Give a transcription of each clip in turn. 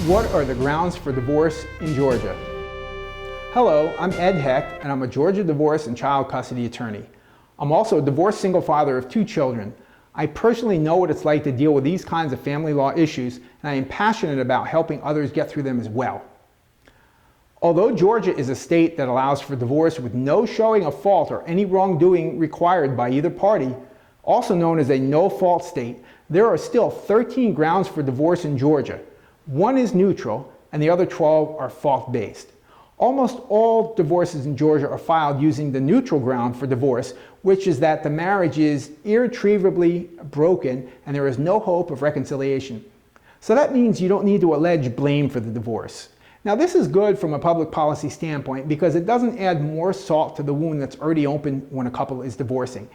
What are the grounds for divorce in Georgia? Hello, I'm Ed Hecht, and I'm a Georgia divorce and child custody attorney. I'm also a divorced single father of 2 children. I personally know what it's like to deal with these kinds of family law issues, and I am passionate about helping others get through them as well. Although Georgia is a state that allows for divorce with no showing of fault or any wrongdoing required by either party, also known as a no-fault state, there are still 13 grounds for divorce in Georgia. 1 is neutral, and the other 12 are fault-based. Almost all divorces in Georgia are filed using the neutral ground for divorce, which is that the marriage is irretrievably broken and there is no hope of reconciliation. So that means you don't need to allege blame for the divorce. Now, this is good from a public policy standpoint because it doesn't add more salt to the wound that's already open when a couple is divorcing.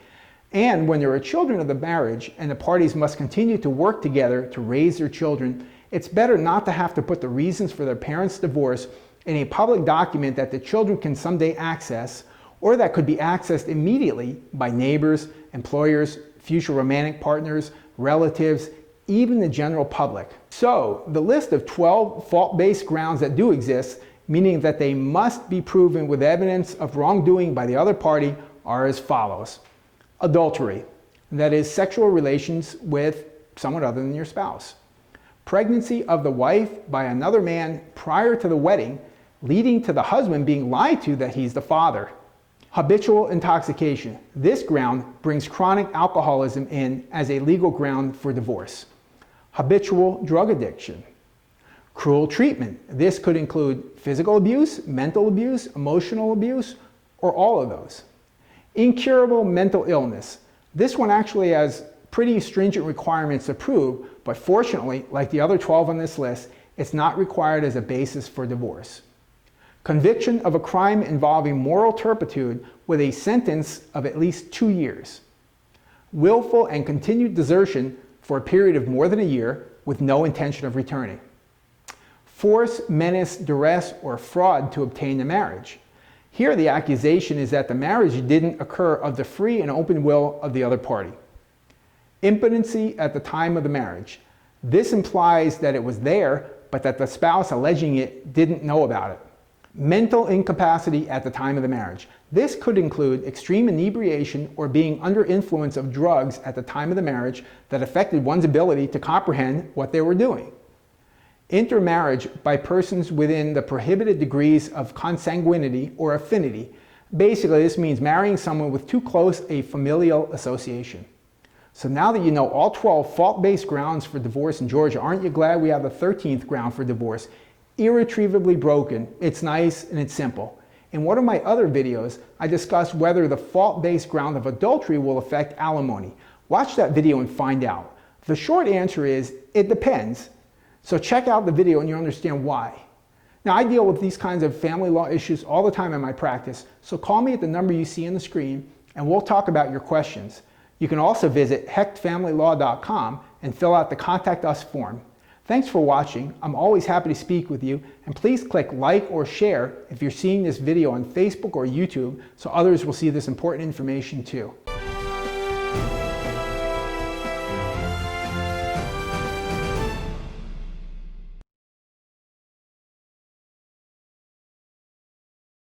And when there are children of the marriage and the parties must continue to work together to raise their children, it's better not to have to put the reasons for their parents' divorce in a public document that the children can someday access, or that could be accessed immediately by neighbors, employers, future romantic partners, relatives, even the general public. So, the list of 12 fault-based grounds that do exist, meaning that they must be proven with evidence of wrongdoing by the other party, are as follows. Adultery, that is sexual relations with someone other than your spouse. Pregnancy of the wife by another man prior to the wedding, leading to the husband being lied to that he's the father. Habitual intoxication. This ground brings chronic alcoholism in as a legal ground for divorce. Habitual drug addiction. Cruel treatment. This could include physical abuse, mental abuse, emotional abuse, or all of those. Incurable mental illness. This one actually has pretty stringent requirements to prove, but fortunately, like the other 12 on this list, it's not required as a basis for divorce. Conviction of a crime involving moral turpitude with a sentence of at least 2 years. Willful and continued desertion for a period of more than a year with no intention of returning. Force, menace, duress, or fraud to obtain the marriage. Here the accusation is that the marriage didn't occur of the free and open will of the other party. Impotency at the time of the marriage. This implies that it was there, but that the spouse alleging it didn't know about it. Mental incapacity at the time of the marriage. This could include extreme inebriation or being under influence of drugs at the time of the marriage that affected one's ability to comprehend what they were doing. Intermarriage by persons within the prohibited degrees of consanguinity or affinity. Basically, this means marrying someone with too close a familial association. So now that you know all 12 fault-based grounds for divorce in Georgia, aren't you glad we have a 13th ground for divorce? Irretrievably broken. It's nice and it's simple. In one of my other videos, I discussed whether the fault-based ground of adultery will affect alimony. Watch that video and find out. The short answer is, it depends. So check out the video and you'll understand why. Now, I deal with these kinds of family law issues all the time in my practice, so call me at the number you see on the screen and we'll talk about your questions. You can also visit hechtfamilylaw.com and fill out the Contact Us form. Thanks for watching. I'm always happy to speak with you, and please click like or share if you're seeing this video on Facebook or YouTube so others will see this important information too.